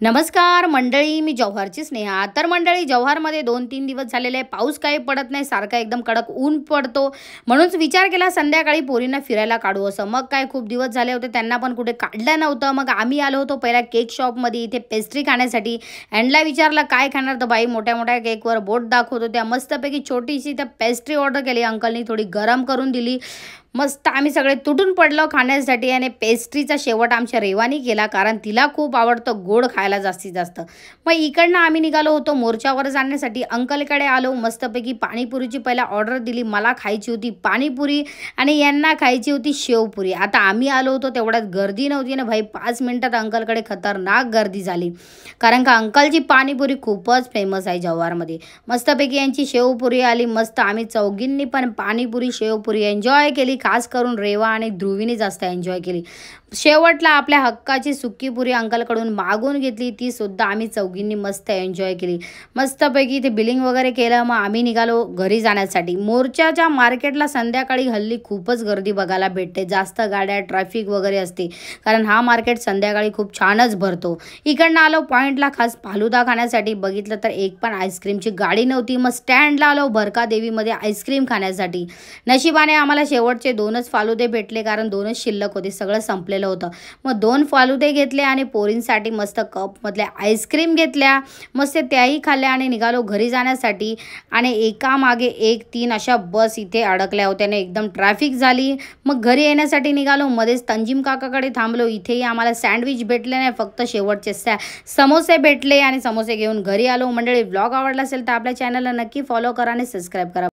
नमस्कार मंडळी, मी जव्हारची स्नेहा। तर मंडळी, जव्हारमध्ये 2-3 दिवस झालेले पाऊस काही पडत नाही, सारखा एकदम कडक ऊन पडतो। म्हणूनच विचार केला संध्याकाळी पोरींना फिरायला काढू असं। मग काय खूप दिवस झाले होते, त्यांना पण कुठे काढलं नव्हतं। मग आम्ही आलो होतो पहिला केक शॉपमध्ये इथे पेस्ट्री खाण्यासाठी। यांना विचारलं काय खाणार, तर बाई मोठ्या मोठ्या केकवर बोट दाखवत होत्या। मस्तपैकी छोटीशी त्या पेस्ट्री ऑर्डर केली, अंकलनी थोडी गरम करून दिली। मस्त आम्ही सगळे तुटून पडलो खाण्यासाठी आणि पेस्ट्रीचा शेवट आमच्या रेवानी केला, कारण तिला खूप आवडतं गोड खायला जास्तीत जास्त। मग इकडनं आम्ही निघालो होतो मोर्चावर जाण्यासाठी। अंकलकडे आलो, मस्तपैकी पाणीपुरीची पहिला ऑर्डर दिली। मला खायची होती पाणीपुरी आणि यांना खायची होती शेवपुरी। आता आम्ही आलो होतो तेवढ्यात गर्दी नव्हती ना भाई, 5 मिनिटात अंकलकडे खतरनाक गर्दी झाली, कारण का अंकलची पाणीपुरी खूपच फेमस आहे जव्हारमध्ये। मस्तपैकी यांची शेवपुरी आली मस्त। आम्ही चौघींनी पण पाणीपुरी शेवपुरी एन्जॉय केली, खास करून रेवा आणि ध्रुवीने जास्त एन्जॉय केली। शेवटला आपल्या हक्काची सुक्की पुरी अंकलकडून मागून घेतली, ती सुद्धा आम्ही चौघींनी मस्त एन्जॉय केली। मस्तपैकी ते बिलिंग वगैरे केलं, मग आम्ही निघालो घरी जाण्यासाठी। मोर्चाच्या मार्केटला संध्याकाळी हल्ली खूपच गर्दी बघायला भेटते, जास्त गाड्या ट्रॅफिक वगैरे असते, कारण हा मार्केट संध्याकाळी खूप छानच भरतो। इकडनं आलो पॉईंटला खास फालुदा खाण्यासाठी। बघितलं तर एक पण आईस्क्रीमची गाडी नव्हती। मग स्टँडला आलो भरका देवीमध्ये आईस्क्रीम खाण्यासाठी। नशिबाने आम्हाला शेवटचे 2च फालुदे भेटले, कारण 2च शिल्लक होते, सगळं संपलेलं होतं। मग 2 फालुदे घेतले आणि पोरींसाठी मस्त कपमधल्या आईस्क्रीम घेतल्या, मस्त त्याही खाल्ल्या आणि निघालो घरी जाण्यासाठी। आणि एकामागे एक 3 अशा बस इथे अडकल्या होत्या आणि एकदम ट्रॅफिक झाली। मग घरी येण्यासाठी निघालो, मध्येच तंजीम काकाकडे थांबलो। इथेही आम्हाला सँडविच भेटले नाही, फक्त शेवटचे समोसे भेटले आणि समोसे घेऊन घरी आलो। मंडळी, व्लॉग आवडला असेल तर आपल्या चॅनलला नक्की फॉलो करा आणि सबस्क्राईब करा।